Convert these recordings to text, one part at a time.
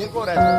एक और ऐसा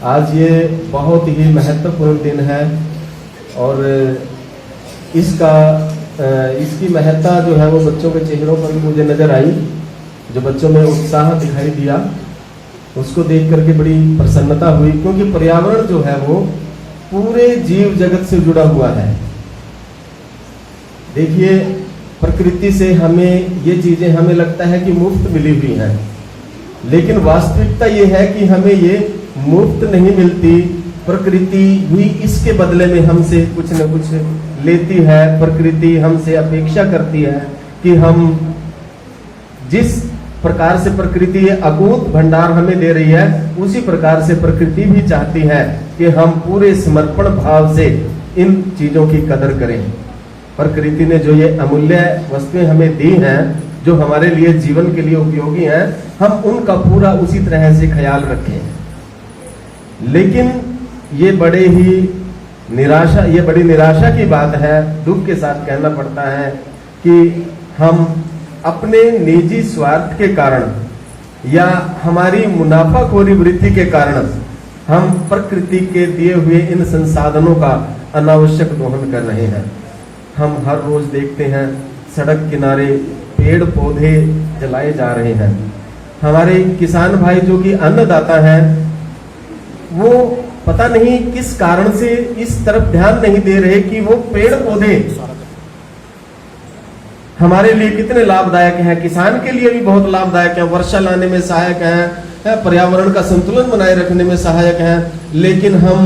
आज ये बहुत ही महत्वपूर्ण दिन है और इसकी महत्ता जो है वो बच्चों के चेहरों पर भी मुझे नजर आई। जो बच्चों में उत्साह दिखाई दिया उसको देख करके बड़ी प्रसन्नता हुई, क्योंकि पर्यावरण जो है वो पूरे जीव जगत से जुड़ा हुआ है। देखिए, प्रकृति से हमें ये चीजें हमें लगता है कि मुफ्त मिली हुई हैं, लेकिन वास्तविकता ये है कि हमें ये मुफ्त नहीं मिलती। प्रकृति भी इसके बदले में हमसे कुछ न कुछ लेती है। प्रकृति हमसे अपेक्षा करती है कि हम जिस प्रकार से प्रकृति अकूत भंडार हमें दे रही है, उसी प्रकार से प्रकृति भी चाहती है कि हम पूरे समर्पण भाव से इन चीजों की कदर करें। प्रकृति ने जो ये अमूल्य वस्तुएं हमें दी हैं, जो हमारे लिए जीवन के लिए उपयोगी हैं, हम उनका पूरा उसी तरह से ख्याल रखें। लेकिन ये बड़ी निराशा की बात है, दुख के साथ कहना पड़ता है कि हम अपने निजी स्वार्थ के कारण या हमारी मुनाफाखोरी वृत्ति के कारण हम प्रकृति के दिए हुए इन संसाधनों का अनावश्यक दोहन कर रहे हैं। हम हर रोज देखते हैं सड़क किनारे पेड़ पौधे जलाए जा रहे हैं। हमारे किसान भाई जो कि अन्नदाता हैं, वो पता नहीं किस कारण से इस तरफ ध्यान नहीं दे रहे कि वो पेड़ पौधे हमारे लिए कितने लाभदायक हैं। किसान के लिए भी बहुत लाभदायक है, वर्षा लाने में सहायक है, पर्यावरण का संतुलन बनाए रखने में सहायक है। लेकिन हम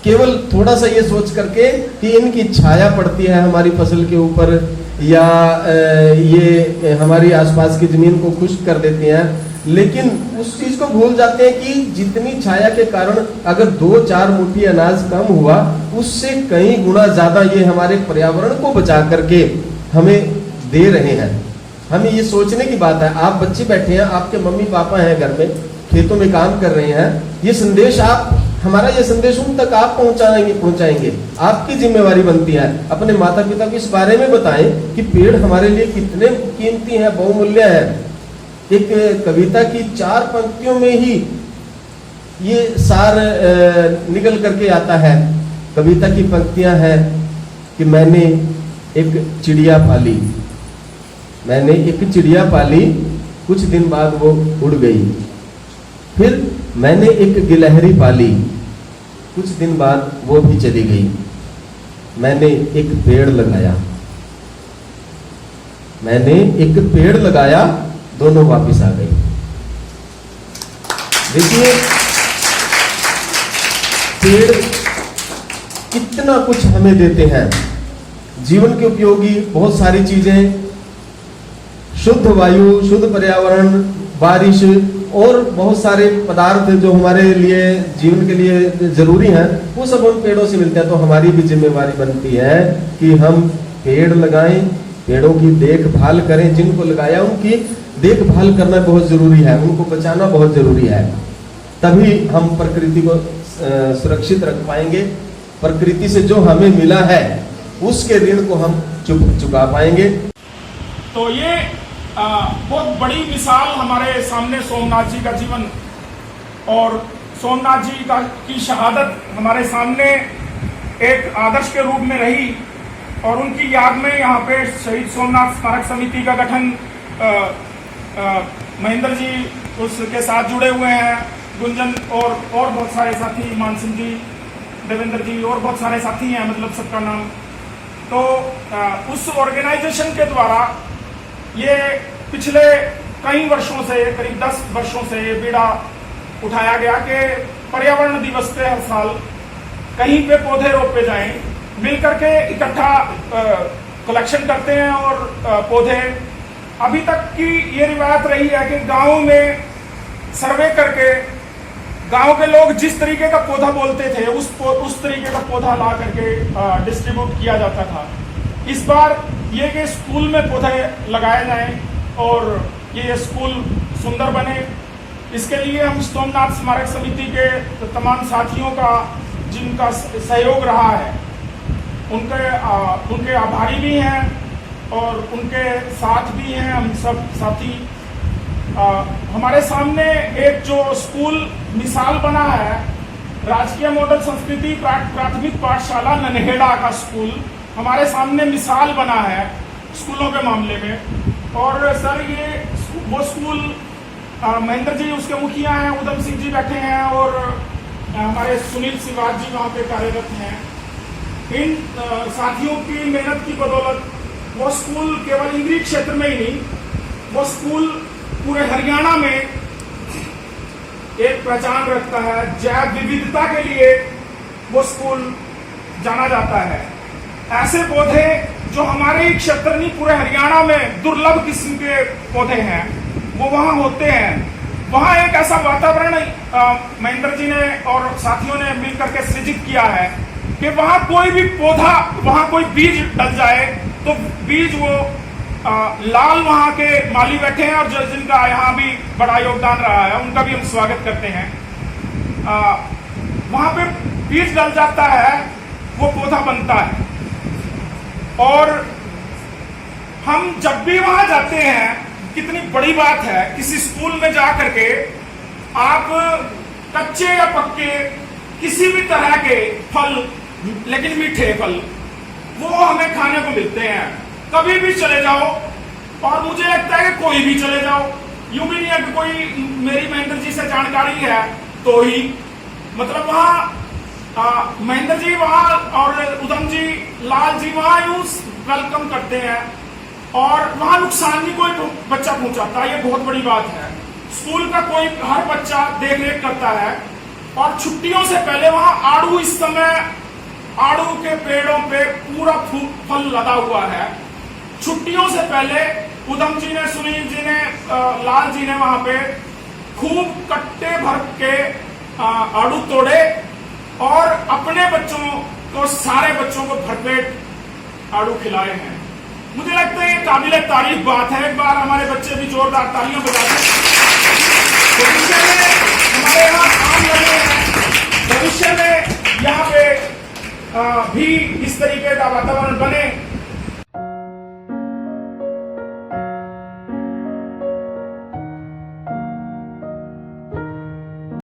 केवल थोड़ा सा ये सोच करके कि इनकी छाया पड़ती है हमारी फसल के ऊपर या ये हमारी आसपास की जमीन को खुश्क कर देते हैं, लेकिन उस चीज को भूल जाते हैं कि जितनी छाया के कारण अगर 2-4 मुट्ठी अनाज कम हुआ, उससे कई गुना ज्यादा ये हमारे पर्यावरण को बचा करके हमें दे रहे हैं। हमें ये सोचने की बात है। आप बच्चे बैठे हैं, आपके मम्मी पापा हैं घर में, खेतों में काम कर रहे हैं। ये संदेश हमारा ये संदेश उन तक आप पहुंचाएंगे। आपकी जिम्मेवारी बनती है अपने माता पिता को इस बारे में बताएं कि पेड़ हमारे लिए कितने कीमती हैं, बहुमूल्य हैं। एक कविता की 4 पंक्तियों में ही ये सार निकल करके आता है। कविता की पंक्तियां हैं कि मैंने एक चिड़िया पाली, कुछ दिन बाद वो उड़ गई। फिर मैंने एक गिलहरी पाली, कुछ दिन बाद वो भी चली गई। मैंने एक पेड़ लगाया, दोनों वापस आ गई। देखिए, पेड़ कितना कुछ हमें देते हैं, जीवन के उपयोगी बहुत सारी चीजें, शुद्ध वायु, शुद्ध पर्यावरण, बारिश और बहुत सारे पदार्थ जो हमारे लिए जीवन के लिए जरूरी हैं, वो सब हम पेड़ों से मिलते हैं। तो हमारी भी जिम्मेवारी बनती है कि हम पेड़ लगाएं, पेड़ों की देखभाल करें, जिनको लगाया उनकी देखभाल करना बहुत जरूरी है, उनको बचाना बहुत जरूरी है। तभी हम प्रकृति को सुरक्षित रख पाएंगे, प्रकृति से जो हमें मिला है उसके ऋण को हम चुका पाएंगे। तो ये बहुत बड़ी मिसाल हमारे सामने सोमनाथ जी का जीवन और सोमनाथ जी की शहादत हमारे सामने एक आदर्श के रूप में रही और उनकी याद में यहाँ पे शहीद सोमनाथ स्मारक समिति का गठन महेंद्र जी उसके साथ जुड़े हुए हैं, गुंजन और बहुत सारे साथी, मान सिंह जी, देवेंद्र जी और बहुत सारे साथी हैं, मतलब सबका नाम। तो उस ऑर्गेनाइजेशन के द्वारा ये पिछले कई वर्षों से, करीब 10 वर्षों से ये बीड़ा उठाया गया कि पर्यावरण दिवस पे हर साल कहीं पे पौधे रोपे जाएं, मिलकर के इकट्ठा कलेक्शन करते हैं और पौधे। अभी तक की ये रिवायत रही है कि गांव में सर्वे करके गांव के लोग जिस तरीके का पौधा बोलते थे उस तरीके का पौधा ला करके डिस्ट्रीब्यूट किया जाता था। इस बार ये कि स्कूल में पौधे लगाए जाएं और ये स्कूल सुंदर बने, इसके लिए हम सोमनाथ स्मारक समिति के तमाम साथियों का जिनका सहयोग रहा है उनके आभारी भी हैं और उनके साथ भी हैं हम सब साथी। हमारे सामने एक जो स्कूल मिसाल बना है, राजकीय मॉडल संस्कृति प्राथमिक पाठशाला नन्हेड़ा का स्कूल हमारे सामने मिसाल बना है स्कूलों के मामले में। और सर ये वो स्कूल महेंद्र जी उसके मुखिया हैं, उधम सिंह जी बैठे हैं और हमारे सुनील सिवाज जी वहाँ पे कार्यरत हैं। इन साथियों की मेहनत की बदौलत वो स्कूल केवल इंद्री क्षेत्र में ही नहीं, वो स्कूल पूरे हरियाणा में एक पहचान रखता है। जैव विविधता के लिए वो स्कूल जाना जाता है। ऐसे पौधे जो हमारे ही क्षेत्र नहीं पूरे हरियाणा में दुर्लभ किस्म के पौधे हैं वो वहां होते हैं। वहां एक ऐसा वातावरण महेंद्र जी ने और साथियों ने मिलकर के सृजित किया है कि वहां कोई भी पौधा, वहां कोई बीज डल जाए तो बीज वो लाल वहां के माली बैठे हैं और जिनका यहाँ भी बड़ा योगदान रहा है उनका भी हम स्वागत करते हैं। वहां पे बीज डल जाता है, वो पौधा बनता है। और हम जब भी वहां जाते हैं, कितनी बड़ी बात है, किसी स्कूल में जा करके आप कच्चे या पक्के किसी भी तरह के फल, लेकिन मीठे फल, वो हमें खाने को मिलते हैं। कभी भी चले जाओ, और मुझे लगता है कि कोई भी चले जाओ, यूं भी नहीं है कि कोई मेरी महेंद्र जी से जानकारी है तो ही, मतलब वहां महेंद्र जी वहां और उधम जी, लाल जी वहां यूं वेलकम करते हैं और वहां नुकसान नहीं कोई बच्चा पहुंचाता। ये बहुत बड़ी बात है। स्कूल का कोई हर बच्चा देख रेख करता है। और छुट्टियों से पहले वहां आड़ू, इस समय आड़ू के पेड़ों पे पूरा फल लगा हुआ है। छुट्टियों से पहले उधम जी ने, सुनील जी ने, लाल जी ने वहां पे खूब कट्टे भर के आड़ू तोड़े और अपने बच्चों को, सारे बच्चों को भरपेट आड़ू खिलाए हैं। मुझे लगता है ये काबिले तारीफ बात है। एक बार हमारे बच्चे भी जोरदार तालियां बजाते हैं। भविष्य में हमारे यहाँ काम लगे हैं, भविष्य में यहाँ पे भी इस तरीके का वातावरण बने